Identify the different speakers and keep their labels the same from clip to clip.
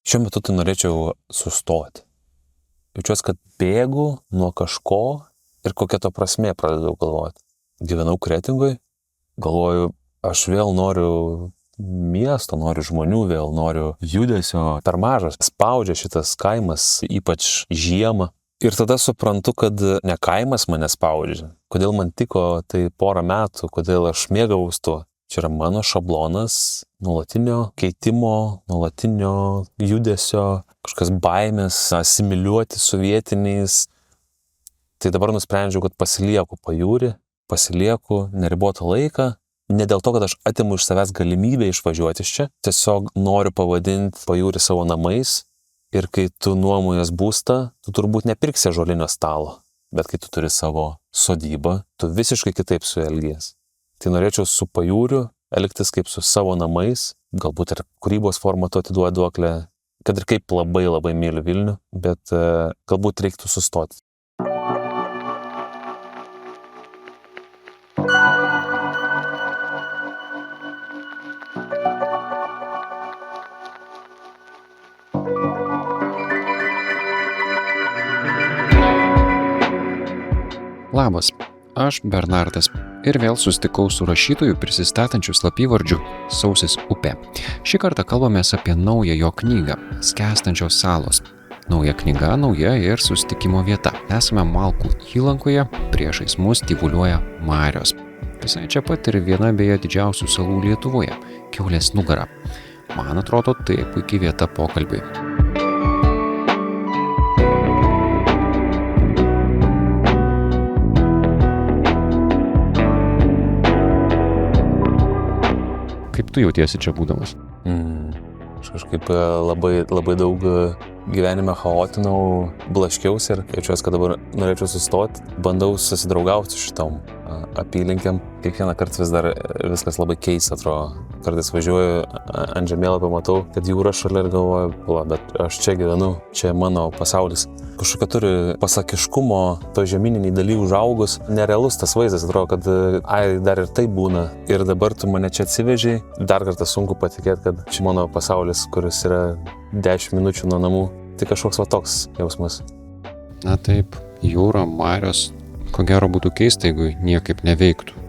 Speaker 1: Šiuo metu tai norėčiau sustoti. Jaučiuosi, kad bėgu nuo kažko ir kokia to prasmė pradėjau galvoti. Gyvenau Kretingoj, galvoju, aš vėl noriu miesto, noriu žmonių, vėl noriu judesio. Per mažas spaudžia šitas kaimas, ypač žiemą. Ir tada suprantu, kad ne kaimas mane spaudžia. Kodėl man tiko tai porą metų, kodėl aš mėgavaus tuo. Čia yra mano šablonas nuolatinio keitimo, nuolatinio judesio, kažkas baimės, asimiliuoti su vietiniais. Tai dabar nusprendžiau, kad pasilieku pajūrį, pasilieku neribotą laiką. Ne dėl to, kad aš atimu iš savęs galimybę išvažiuoti iš čia, tiesiog noriu pavadinti pajūrį savo namais. Ir kai tu nuomojas būstą, tu turbūt nepirksi ąžuolinio stalo, bet kai tu turi savo sodybą, tu visiškai kitaip su juo elgies. Tai norėčiau su pajūriu elgtis kaip su savo namais, galbūt ir kūrybos formatu atiduoti duoklę, kad ir kaip labai myliu Vilnių, bet galbūt reiktų sustoti.
Speaker 2: Labas, aš Bernardas ir vėl susitikau su rašytoju prisistatančiu slapyvardžiu Sausis upė. Šį kartą kalbamės apie naują jo knygą Skęstančios salos. Nauja knyga, nauja ir susitikimo vieta. Esame Malkų įlankoje, priešais mus tyvuliuoja marios. Visai čia pat ir viena beje didžiausių salų Lietuvoje – Kiaulės nugara. Man atrodo, tai puikiai vieta pokalbiui. Kaip tu jautiesi čia būdamas?
Speaker 1: Aš kažkaip labai daug gyvenime chaotinau, blaškiausi ir jaučiuosi, kad dabar norėčiau sustoti. Bandau susidraugauti su šitom apylinkėm. Kiekvieną kartą vis dar viskas labai keista atrodo. Kartais važiuoju ant žemėlapio, matau, kad jūra šalia ir galvoju, bet aš čia gyvenu, čia mano pasaulis. Kažkokia turi pasakiškumo, to žemyniniai daly užaugus. Nerealus tas vaizdas, atrodo, kad dar ir tai būna. Ir dabar tu mane čia atsivežiai. Dar kartą sunku patikėti, kad čia mano pasaulis, kuris yra 10 minučių nuo namų. Tai kažkoks va toks jausmas.
Speaker 2: Na taip, jūra, marios, ko gero būtų keista, jeigu niekaip neveiktų.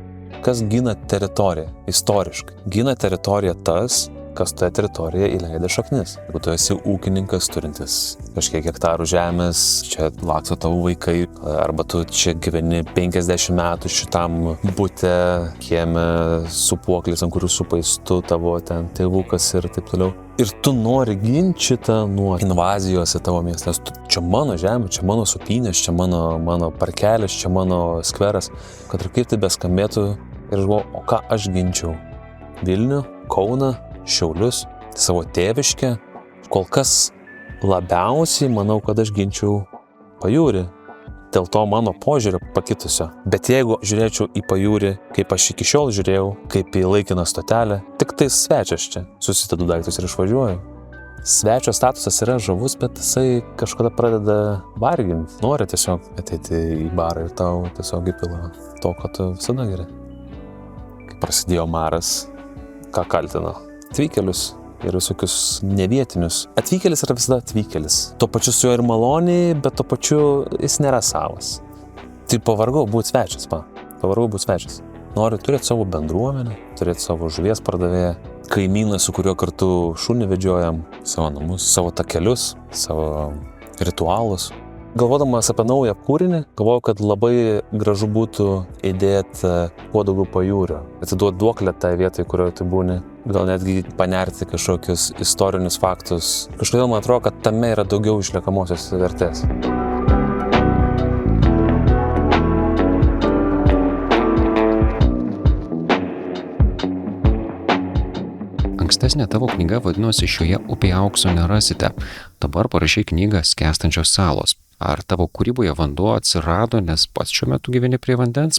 Speaker 1: Kas gina teritoriją istoriškai? Gina teritoriją tas, kas toje teritorijoje įleidė šaknis. Jeigu tu esi ūkininkas turintis kažkiek hektarų žemės, čia laksto tavo vaikai, arba tu čia gyveni 50 metų šitam bute, kieme, sūpuoklis, ant kurių supais tu, tavo ten tėvukas ir taip toliau. Ir tu nori ginti šitą nuo invazijos į tavo miestą. Čia mano žemė, čia mano supynės, čia mano parkelis, čia mano skveras. Kad ir kaip tai beskambėtų, ir žinau, o ką aš ginčiau? Vilnių, Kauną, Šiaulius, savo tėviškę. Kol kas labiausiai manau, kad aš ginčiau pajūrį. Dėl to mano požiūrio pakitusio. Bet jeigu žiūrėčiau į pajūrį, kaip aš iki šiol žiūrėjau, kaip į laikiną stotelę, tik tai svečias čia. Susidedu daiktus ir išvažiuoju. Svečio statusas yra žavus, bet jisai kažkada pradeda varginti. Nori tiesiog ateiti į barą ir tau tiesiog įpila to, ko tu visada geri. Kai prasidėjo maras, ką kaltino? Atvykėlius ir visokius nevietinius. Atvykėlis yra visada atvykėlis. Tuo pačiu su juo ir maloniai, bet tuo pačiu jis nėra savas. Tai pavargau būti svečias, Pavargau būti svečias. Noriu turėti savo bendruomenę, turėti savo žuvies pardavėją, kaimyną, su kuriuo kartu šunį vedžiojam, savo namus, savo takelius, savo ritualus. Galvodamas apie naują kūrinį, galvoju, kad labai gražu būtų įdėti kuo daugiau pajūrio. Atiduoti duoklę tai vietai, kurioje tu būni. Gal netgi panerti kažkokius istorinius faktus. Kažkodėl man atrodo, kad tame yra daugiau išliekamosios vertės.
Speaker 2: Ankstesnė tavo knyga vadinosi Šioje upėje aukso nerasite. Dabar parašei knygą Skęstančios salos. Ar tavo kūryboje vanduo atsirado, nes pats šiuo metu gyveni prie vandens?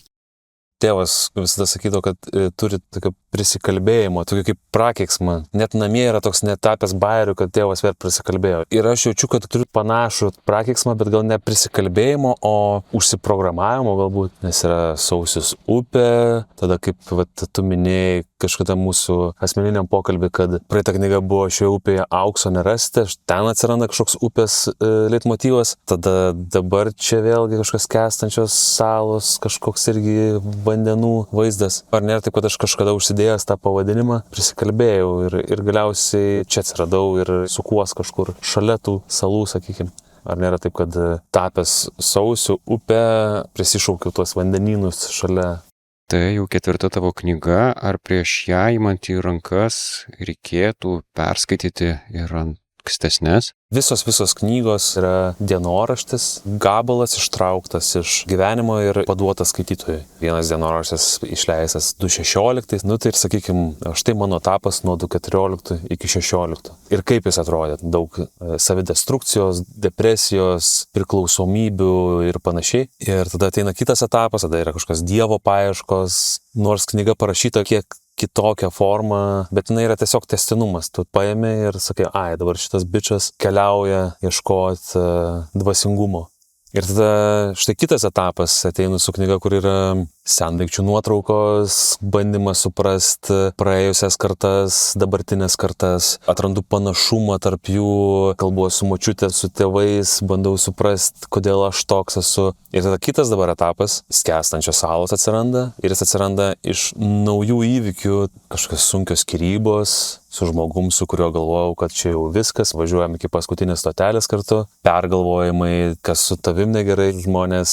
Speaker 1: Tėvas visada sakydavo, kad turi tokio prisikalbėjimo, tokio kaip prakeiksmą. Net namie yra toks netapęs bairių, kad tėvas vėl prisikalbėjo. Ir aš jaučiu, kad turiu panašų prakeiksmą, bet gal ne prisikalbėjimo, o užsiprogramavimo galbūt, nes yra Sausis upė, tada kaip tu minėjai kažkada mūsų asmeniniam pokalbį, kad praeita knyga buvo šioje upėje aukso nerasti, ten atsiranda kažkoks upės leitmotyvas, tada dabar čia vėlgi kažkas skęstančios salos, kažkoks irgi vandenų vaizdas. Ar nėra taip, kad aš kažkada užsidėjęs tą pavadinimą, prisikalbėjau ir galiausiai čia atsiradau ir sukuos kažkur šalia tų salų, sakykime. Ar nėra taip, kad tapęs Sausiu upę prisišaukiau tuos vandenynus šalia?
Speaker 2: Tai jau 4 tavo knyga, ar prieš ją įmant į rankas reikėtų perskaityti ir ankstesnės?
Speaker 1: Visos knygos yra dienoraštis, gabalas ištrauktas iš gyvenimo ir paduotas skaitytojui. Vienas dienoraštis išleistas 2016, tai ir sakykime, štai mano etapas nuo 2014 iki 2016. Ir kaip jis atrodė? Daug savidestrukcijos, depresijos, priklausomybių ir panašiai. Ir tada ateina kitas etapas, tada yra kažkokios dievo paieškos, nors knyga parašyta kiek kitokią formą, bet jinai yra tiesiog tęstinumas. Tu paėmė ir sakai, dabar šitas bičas keliauja ieškoti dvasingumo. Ir tada štai kitas etapas, ateinu su knyga, kur yra sendaikčių nuotraukos, bandymas suprasti praėjusias kartas, dabartinės kartas, atrandu panašumą tarp jų, kalbu su močiutė, su tėvais, bandau suprasti, kodėl aš toks esu. Ir tada kitas dabar etapas, skęstančios salos atsiranda, ir jis atsiranda iš naujų įvykių, kažkokios sunkios skyrybos su žmogum, su kuriuo galvojau, kad čia jau viskas, važiuojam iki paskutinės stotelės kartu, pergalvojimai, kas su tavim negerai, žmonės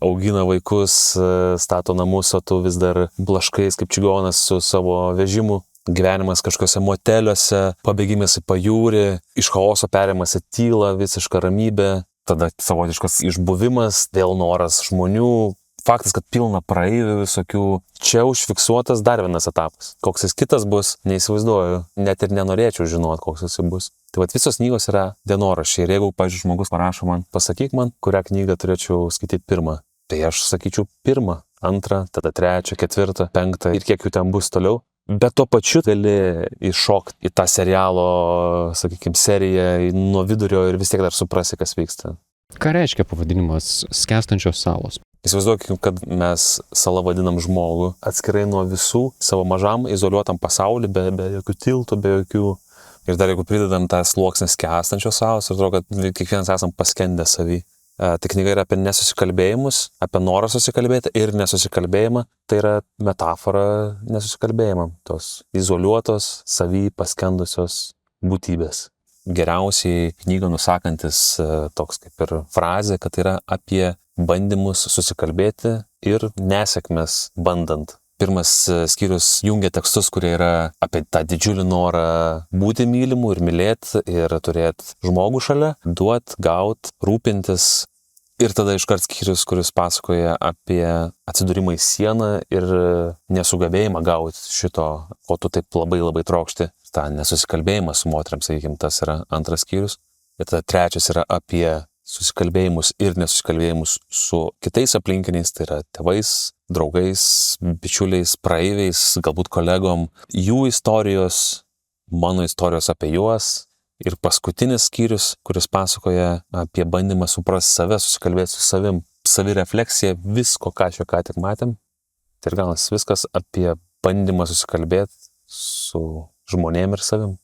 Speaker 1: augina vaikus, stato namus, o tu vis dar blaškais kaip čigonas su savo vežimu. Gyvenimas kažkokiuose moteliuose, pabėgimas į pajūrį, iš chaoso perėjimas į tylą, visišką ramybę, tada savotiškas išbuvimas, vėl noras žmonių. Faktas, kad pilna praeivių visokių. Čia užfiksuotas dar vienas etapas. Koks jis kitas bus, neįsivaizduoju. Net ir nenorėčiau žinoti, koks jis bus. Tai visos knygos yra dienoraščiai. Ir jeigu, pavyzdžiui, žmogus parašo man, pasakyk man, kurią knygą turėčiau skaityti pirmą. Tai aš sakyčiau pirmą, antrą, tada trečią, ketvirtą, penktą ir kiek jų ten bus toliau. Bet tuo pačiu gali įšokti į tą serialo, sakykime, seriją nuo vidurio ir vis tiek dar suprasi, kas vyksta.
Speaker 2: Ką reiškia pavadinimas skęstančios salos?
Speaker 1: Įsivaizduokime, kad mes salą vadinam žmogų atskirai nuo visų, savo mažam, izoliuotam pasaulį, be jokių tiltų, be jokių. Ir dar jeigu pridedam tą sluoksnį skęstančios salos, atrodo, kad kiekvienas esam paskendę savy. Tai knyga yra apie nesusikalbėjimus, apie norą susikalbėti ir nesusikalbėjimą. Tai yra metafora nesusikalbėjimam, tos izoliuotos, savy paskendusios būtybės. Geriausiai knygą nusakantis toks kaip ir frazė, kad tai yra apie bandymus susikalbėti ir nesėkmes bandant. Pirmas skyrius jungia tekstus, kurie yra apie tą didžiulį norą būti mylimu ir mylėti ir turėti žmogų šalia, duot, gaut, rūpintis. Ir tada iškart skyrius, kuris pasakoja apie atsidūrimą į sieną ir nesugebėjimą gauti šito, ko tu taip labai trokšti. Ta nesusikalbėjimą su moteriam, sakykime, tas yra antras skyrius. Ir tada trečias yra apie susikalbėjimus ir nesusikalbėjimus su kitais aplinkiniais, tai yra tėvais, draugais, bičiuliais, praeiviais, galbūt kolegom, jų istorijos, mano istorijos apie juos. Ir paskutinis skyrius, kuris pasakoja apie bandymą suprasti save, susikalbėti su savim, savirefleksija, visko, ką tik matėm. Tai ir galas viskas apie bandymą susikalbėti su žmonėm ir savim.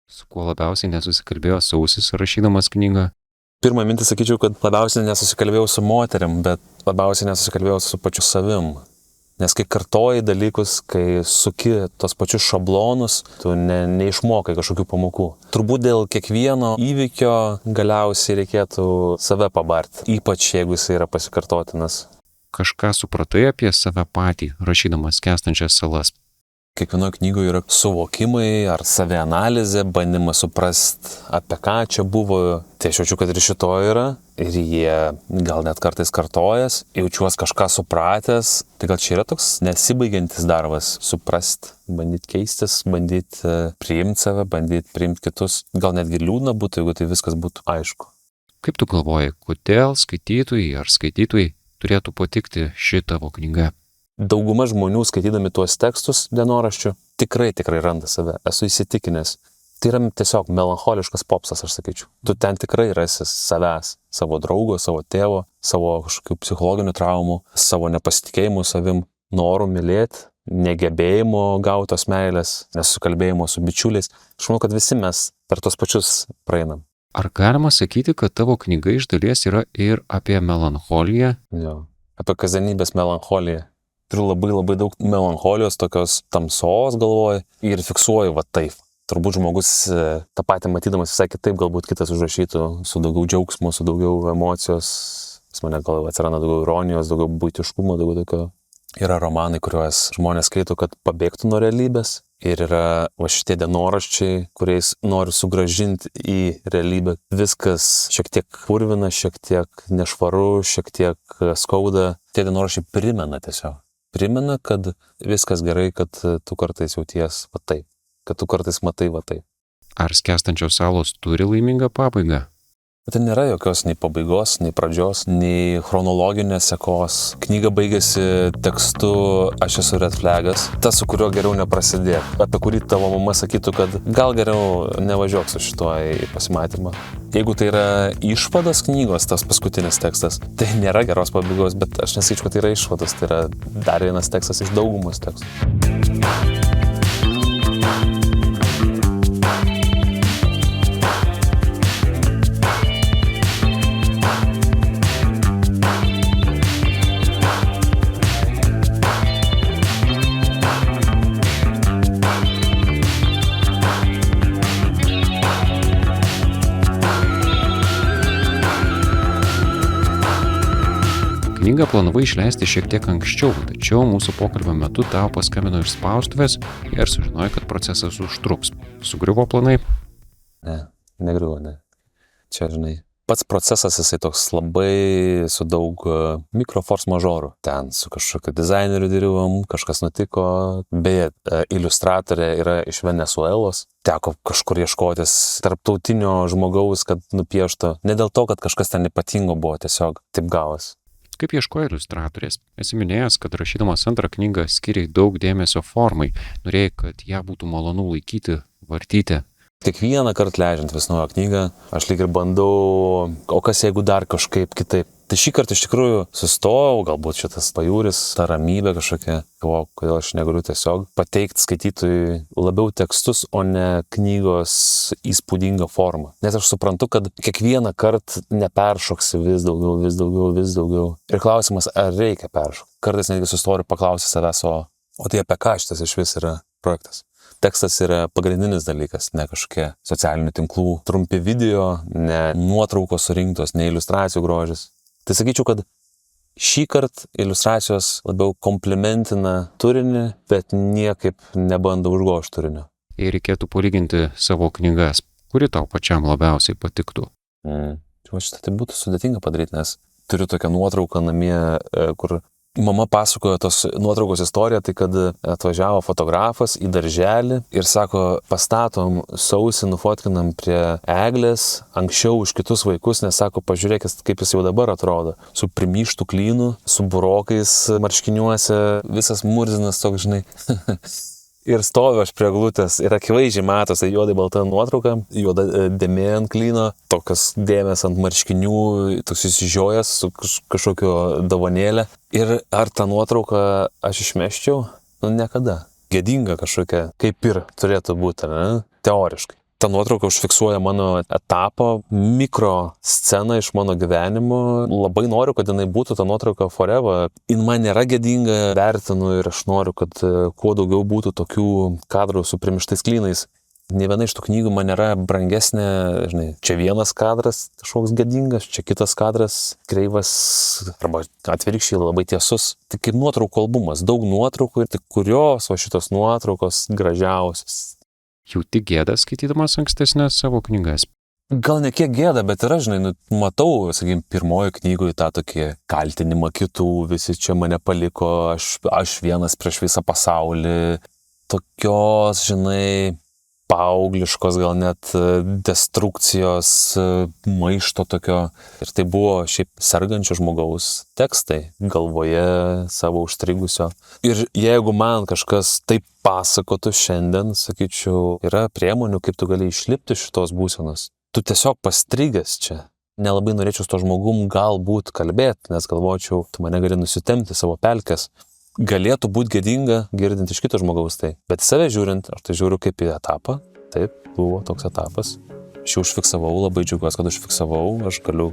Speaker 2: Su kuo labiausiai nesusikalbėjo Sausis rašydamas knygą?
Speaker 1: Pirmą mintį sakyčiau, kad labiausiai nesusikalbėjau su moterim, bet labiausiai nesusikalbėjau su pačiu savim. Nes kai kartoji dalykus, kai suki tos pačius šablonus, tu neišmokai kažkokių pamokų. Turbūt dėl kiekvieno įvykio galiausiai reikėtų save pabarti, ypač jeigu jis yra pasikartotinas.
Speaker 2: Kažką supratai apie save patį, rašydamas skęstančias salas?
Speaker 1: Kiekvienoje knygoje yra suvokimai ar savianalizė, bandymas suprasti, apie ką čia buvo. Tai aš jaučiu, kad ir šito yra. Ir jie gal net kartais kartojas. Jaučiuos kažką supratęs. Tai gal čia yra toks nesibaigiantis darbas. Suprasti, bandyti keistis, bandyti priimti save, bandyti priimti kitus. Gal netgi liūdna būtų, jeigu tai viskas būtų aišku.
Speaker 2: Kaip tu galvoji, kodėl skaitytojai ar skaitytojai turėtų patikti ši tavo knyga?
Speaker 1: dauguma žmonių skaitydami tuos tekstus dienoraščių tikrai randa save. Esu įsitikinęs. Tai yra tiesiog melancholiškas popsas, aš sakyčiau. Tu ten tikrai rasi savęs, savo draugo, savo tėvo, savo kažkokių psichologinių traumų, savo nepasitikėjimų savim, norų mylėti, negebėjimo gautos meilės, nesukalbėjimo su bičiuliais. Aš manau, kad visi mes per tos pačius praeinam.
Speaker 2: Ar galima sakyti, kad tavo knyga iš dalies yra ir apie melancholiją?
Speaker 1: Jo. Apie kasdienybės melancholiją. Turiu labai daug melancholijos, tokios tamsos galvoju ir fiksuoju va taip. Turbūt žmogus tą patį matydamas visai kitaip, galbūt kitas užrašytų su daugiau džiaugsmo, su daugiau emocijos. Pas mane gal atsiranda daugiau ironijos, daugiau buitiškumo, daugiau tokio. Yra romanai, kuriuos žmonės skaito, kad pabėgtų nuo realybės. Ir yra va šitie dienoraščiai, kuriais noriu sugrąžinti į realybę. Viskas šiek tiek purvina, šiek tiek nešvaru, šiek tiek skauda. Tie dienoraščiai primena tiesiog. Primena, kad viskas gerai, kad tu kartais jauties va taip. Kad tu kartais matai va taip.
Speaker 2: Ar skęstančios salos turi laimingą pabaigą?
Speaker 1: Bet ten nėra jokios nei pabaigos, nei pradžios, nei chronologinės sekos. Knyga baigėsi tekstu Aš esu red flagas, tas, su kuriuo geriau neprasidėk, apie kurį tavo mama sakytų, kad gal geriau nevažiuok su šituo į pasimatymą. Jeigu tai yra išvadas knygos, tas paskutinis tekstas, tai nėra geros pabaigos, bet aš nesakyčiau, kad tai yra išvadas, tai yra dar vienas tekstas iš daugumos tekstų.
Speaker 2: Knygą planavai išleisti šiek tiek anksčiau, tačiau mūsų pokalbio metu tau paskambino iš spaustuvės ir sužinojo, kad procesas užtruks. Sugriuvo planai?
Speaker 1: Ne, negriuvo, ne. Čia, žinai, pats procesas jisai toks labai su daug mikroforce mažorų. Ten su kažkokiu dizaineriu dirbom, kažkas nutiko. Beje, iliustratorė yra iš Venesuelos. Teko kažkur ieškotis tarptautinio žmogaus, kad nupieštų. Ne dėl to, kad kažkas ten ypatingo buvo, tiesiog taip gavos.
Speaker 2: Kaip ieškojo iliustratorės? Esi minėjęs, kad rašydamas antrą knygą skiriai daug dėmesio formai. Norėjai, kad ją būtų malonu laikyti, vartyti.
Speaker 1: Kiekvieną kartą leidžiant vis naują knygą, aš lyg ir bandau, o kas jeigu dar kažkaip kitaip. Tai šį kartą iš tikrųjų sustojau, galbūt šitas pajūris, ta ramybė kažkokia, kodėl aš negaliu tiesiog pateikti skaitytojui labiau tekstus, o ne knygos įspūdingą formą. Nes aš suprantu, kad kiekvieną kartą neperšoksi vis daugiau. Ir klausimas, ar reikia peršokti. Kartais netgi sustoju ir paklausiu savęs, o tai apie ką šitas iš vis yra projektas. Tekstas yra pagrindinis dalykas, ne kažkokie socialinių tinklų trumpi video, ne nuotraukos surinktos, ne iliustracijų grožis. Tai sakyčiau, kad šį kartą iliustracijos labiau komplimentina turinį, bet niekaip nebando užgožti turinio.
Speaker 2: Jei reikėtų palyginti savo knygas, kuri tau pačiam labiausiai patiktų?
Speaker 1: Šitą tai būtų sudėtinga padaryti, nes turiu tokią nuotrauką namie, kur mama pasakojo tos nuotraukos istoriją, tai kad atvažiavo fotografas į darželį ir sako, pastatom sausį, nufotkinam prie eglės, anksčiau už kitus vaikus, nes sako, pažiūrėkit, kaip jis jau dabar atrodo, su primyštų klynu, su burokais marškiniuose, visas murzinas toks, žinai. Ir stoviu aš prie glutės ir akivaizdžiai matosi juodai balta nuotrauka, juoda dėmė ant klyno, tokios dėmės ant marškinių, toks įsižiojęs su kažkokio dovanėlė. Ir ar tą nuotrauką aš išmeščiau? Niekada. Gėdinga kažkokia, kaip ir turėtų būti, ne? Teoriškai. Ta nuotrauka užfiksuoja mano etapą, mikro sceną iš mano gyvenimo. Labai noriu, kad jinai būtų ta nuotrauka forever. Jin man nėra gėdinga, vertinu ir aš noriu, kad kuo daugiau būtų tokių kadrų su primištais klynais. Nė viena iš tų knygų man nėra brangesnė, žinai, čia vienas kadras kažkoks gėdingas, čia kitas kadras kreivas, arba atvirkščiai labai tiesus. Tai kaip nuotraukų albumas, daug nuotraukų ir tik kurios va šitos nuotraukos gražiausios.
Speaker 2: Jauti gėdą skaitydamas ankstesnės savo knygas?
Speaker 1: Gal ne kiek gėda, bet yra, žinai, matau, sakykim, pirmojo knygoje tą tokį kaltinimą kitų, visi čia mane paliko, aš vienas prieš visą pasaulį. Tokios, žinai, paaugliškos, gal net destrukcijos, maišto tokio. Ir tai buvo šiaip sergančio žmogaus tekstai, galvoje savo užstrigusio. Ir jeigu man kažkas taip pasakotų šiandien, sakyčiau, yra priemonių, kaip tu gali išlipti šitos būsenos. Tu tiesiog pastrigęs čia. Nelabai norėčiau su to žmogum galbūt kalbėti, nes galvočiau, tu mane gali nusitemti savo pelkes. Galėtų būti gėdinga girdint iš kito žmogaus tai. Bet save žiūrint, aš tai žiūriu kaip į etapą. Taip, buvo toks etapas. Aš jau užfiksavau, labai džiaugiuosi, kad užfiksavau. Aš galiu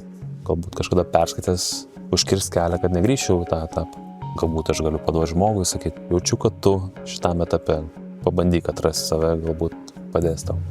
Speaker 1: galbūt kažkada perskaitęs užkirsti kelią, kad negrįžčiau į tą etapą. Galbūt aš galiu paduoti žmogui, sakyti, jaučiu, kad tu šitam etape pabandyk atrasti save, galbūt padės tau.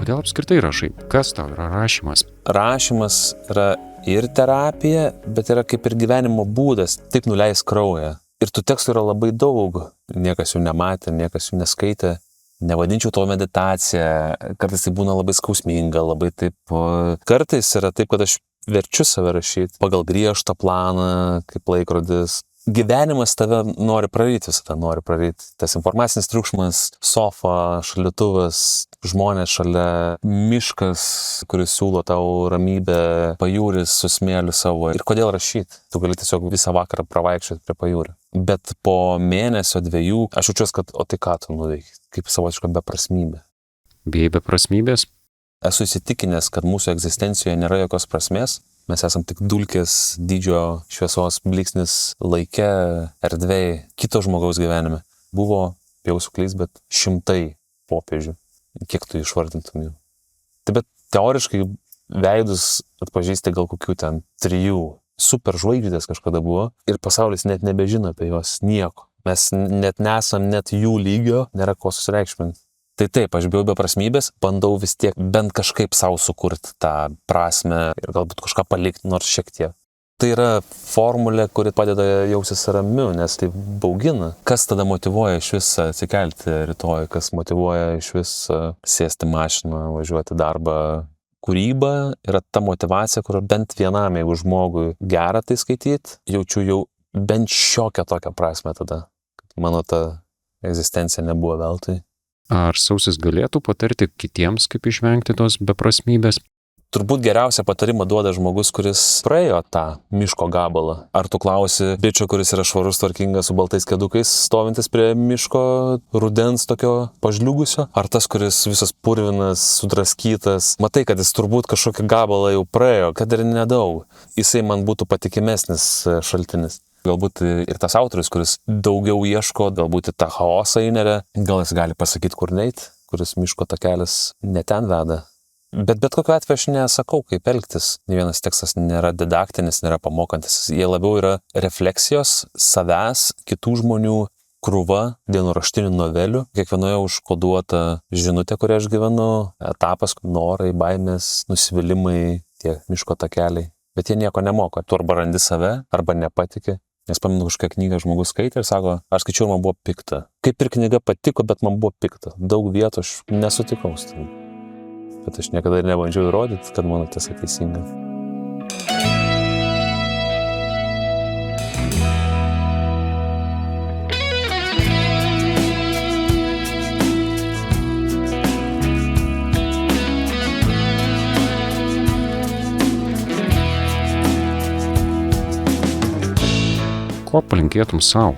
Speaker 2: Kodėl apskritai rašai? Kas tau yra rašymas?
Speaker 1: Rašymas yra ir terapija, bet yra kaip ir gyvenimo būdas, taip nuleis kraują. Ir tų tekstų yra labai daug. Niekas jų nematė, niekas jų neskaitė. Nevadinčiau to meditacija. Kartais tai būna labai skausminga, labai taip. Kartais yra taip, kad aš verčiu save rašyti pagal griežtą planą, kaip laikrodis. Gyvenimas tave nori praryti, visada nori praryti. Tas informacinis triukšmas, sofa, šaldytuvas, žmonės šalia, miškas, kuris siūlo tau ramybę, pajūris su smėliu savo. Ir kodėl rašyti? Tu gali tiesiog visą vakarą pravaikščioti prie pajūrio. Bet po mėnesio, 2, aš jaučiuosi, kad o tai ką tu nuveiki? Kaip savotiška beprasmybė.
Speaker 2: Bijai beprasmybės?
Speaker 1: Esu įsitikinęs, kad mūsų egzistencijoje nėra jokios prasmės. Mes esam tik dulkės dydžio šviesos blyksnis laike, erdvėje, kito žmogaus gyvenime. Buvo, jau suklys, bet 100 popiežių. Kiek tu išvardintum jų? Tai bet teoriškai veidus atpažįsti gal kokių ten 3. Superžvaigždės kažkada buvo ir pasaulis net nebežino apie juos nieko. Mes net nesam net jų lygio, nėra ko susireikšminti. Tai taip, aš bijau beprasmybės, bandau vis tiek bent kažkaip savo sukurti tą prasmę ir galbūt kažką palikti, nors šiek tiek. Tai yra formulė, kuri padeda jausis ramiu, nes tai baugina. Kas tada motyvuoja iš vis atsikelti rytoj, kas motyvuoja iš vis sėsti mašiną, važiuoti darbą. Kūryba yra ta motyvacija, kur bent vienam, jeigu žmogui gera tai skaityti, jaučiu jau bent šiokią tokią prasmę tada. Mano ta egzistencija nebuvo veltui.
Speaker 2: Ar Sausis galėtų patarti kitiems, kaip išvengti tos beprasmybės?
Speaker 1: Turbūt geriausią patarimą duoda žmogus, kuris praėjo tą miško gabalą. Ar tu klausi bičio, kuris yra švarus, tvarkingas, su baltais kėdukais, stovintis prie miško rudens tokio pažliugusio? Ar tas, kuris visas purvinas, sudraskytas? Matai, kad jis turbūt kažkokį gabalą jau praėjo, kad ir nedaug. Jisai man būtų patikimesnis šaltinis. Galbūt ir tas autorius, kuris daugiau ieško, galbūt į tą chaosą įneria, gal jis gali pasakyti, kur neit, kuris miško takelis ne ten veda. Bet kokiu atveju aš nesakau, kaip elgtis. Nė vienas tekstas nėra didaktinis, nėra pamokantis. Jie labiau yra refleksijos savęs, kitų žmonių krūva dienoraštinių novelių. Kiekvienoje užkoduota žinutė, kurią aš gyvenu, etapas, norai, baimės, nusivylimai, tie miško takeliai. Bet jie nieko nemoko. Tu arba randi save, arba nepatiki. Nes pamenu kažkokią knygą žmogus skaitė ir sako, aš skaičiau ir man buvo pikta. Kaip ir knyga patiko, bet man buvo pikta. Daug vietų aš nesutikau su tai. Bet aš niekada ir nebandžiau įrodyti, kad mano tiesa teisinga.
Speaker 2: Ko palinkėtum savo?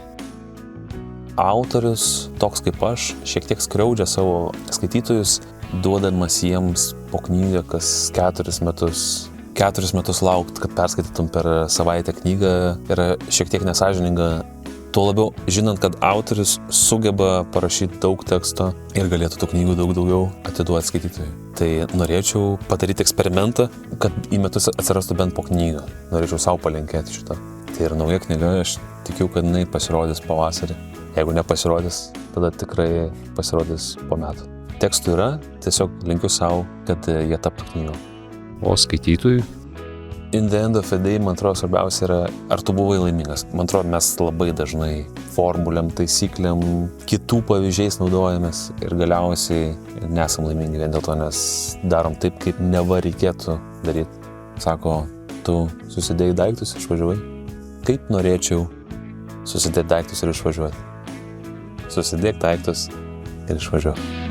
Speaker 1: Autorius, toks kaip aš, šiek tiek skriaudžia savo skaitytojus, duodamas jiems po knygą kas 4 metus. 4 metus laukt, kad perskaitytum per savaitę knygą, yra šiek tiek nesąžininga. Tuo labiau, žinant, kad autorius sugeba parašyti daug teksto ir galėtų tų knygų daug daugiau atiduoti skaitytojui. Tai norėčiau padaryti eksperimentą, kad į metus atsirastų bent po knygą. Norėčiau savo palinkėti šitą. Tai yra nauja knyga, aš tikiu, kad jinai pasirodys pavasarį. Jeigu nepasirodys, tada tikrai pasirodys po metų. Tekstų yra, tiesiog linkiu savo, kad jie taptų knygom.
Speaker 2: O skaitytojui?
Speaker 1: In the end of the day, man atrodo, svarbiausia yra, ar tu buvai laimingas. Man atrodo, mes labai dažnai formulėm, taisyklėm, kitų pavyzdžiais naudojamės ir galiausiai nesam laimingi vien dėl to, nes darom taip, kaip neva reikėtų daryti. Sako, tu susidėjai daiktus ir išvažiuoji. Kaip norėčiau susidėti daiktus ir išvažiuoti. Susidėk daiktus ir išvažiuoji.